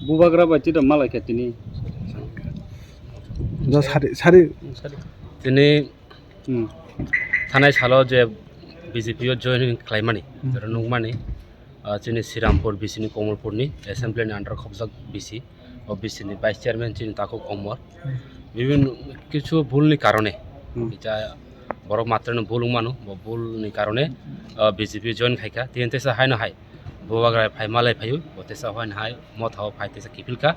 Bubagra baca dah malah kat ini. Just hari Ini tanah salah je BJP join klaimani, terus mani, jadi Sirampur BC ni Komalpur ni assembly ni under khobzak BC, BC ni vice chairman jadi takut Komor, বিভিন্ন কিছু ভুল নি কারণে, এটা বড় মাত্রায় ভুল মানু, ভুল নি কারণে BJP join খাইকা, তিনটে সে হাই না হাই, বুবাগ্রায় ফাই মালাই ফাইও, বতে সে হাই না হাই, মত হাও ফাইতে সে কিপিলকা,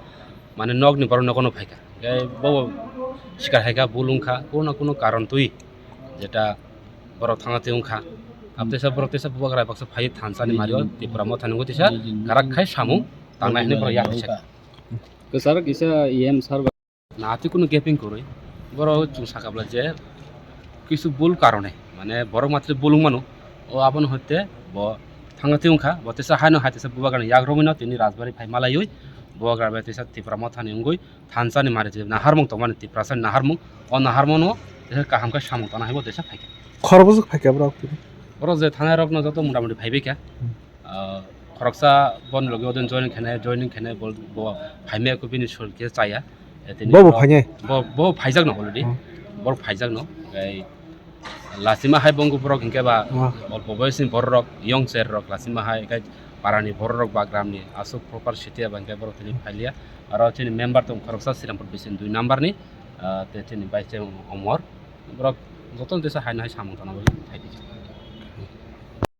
মানে নগ নি বড় নগনো ফাইকা, বহু শিকার হাইকা ভুলুংখা, কোনো কারণ তুই, যেটা বড় থানাতে উংখা, আপনি সব বড় তেসা বুবাগ্রায় বাক্স ফাই থানসানি মারিও, ত্রিপুরা মত থানুগো তেসা, কারাক খাই সামু, তাংনা এনে বড় ইয়াক তেসা। Kesar kisah IM sar. না আতি কোনো গ্যাপিং করই বড় চুং সাকাবলা যে কিছু ভুল কারণে মানে বড় মাত্রে বলুং মানু ও আপন হতে ব থাঙ্গাতে উংখা বতেসা হানো হাইতেসা বুবাগান ইয়াক রমিন তিনি রাজবাড়ি ফাই মালাইই বুবাগার বেতেসা ত্রিপুরা মথানি উঙ্গই থানসানি মারি যে নাহারমুং তো মানে ত্রিপুরাসান নাহারমুং ও নাহারমনো কাহামকা সামুং তানা হাইব দেসা ফাইকা খরবজক ফাইকা বড় বড় যে থানায় রকন যত মোটামুটি ফাইবেকা খরকসা বন লগে ওদিন জয়নিং খেনে বল ফাইমে কবিনি সরকে চায়া বউ ফাইনে বউ ফাইজাক ন অলরেডি বড় ফাইজাক ন এই লাসিমা হাই বঙ্গপুরক হিংকে বা অল্প বয়সী বড় রক ইয়ং সের রক লাসিমা হাই গাই পারানি বড় রক বা গ্রামনি আসুক প্রপার সিটিয়া বাঙ্কে বড় তিনি ফাইলিয়া আর তিনি মেম্বার তো খরকসা শ্রীরামপুর বিসিন 2 নাম্বারনি তিনি বাইছে অমর বড় যতন দেশা হাই না হাই সামন্ত না বলি ফাইদি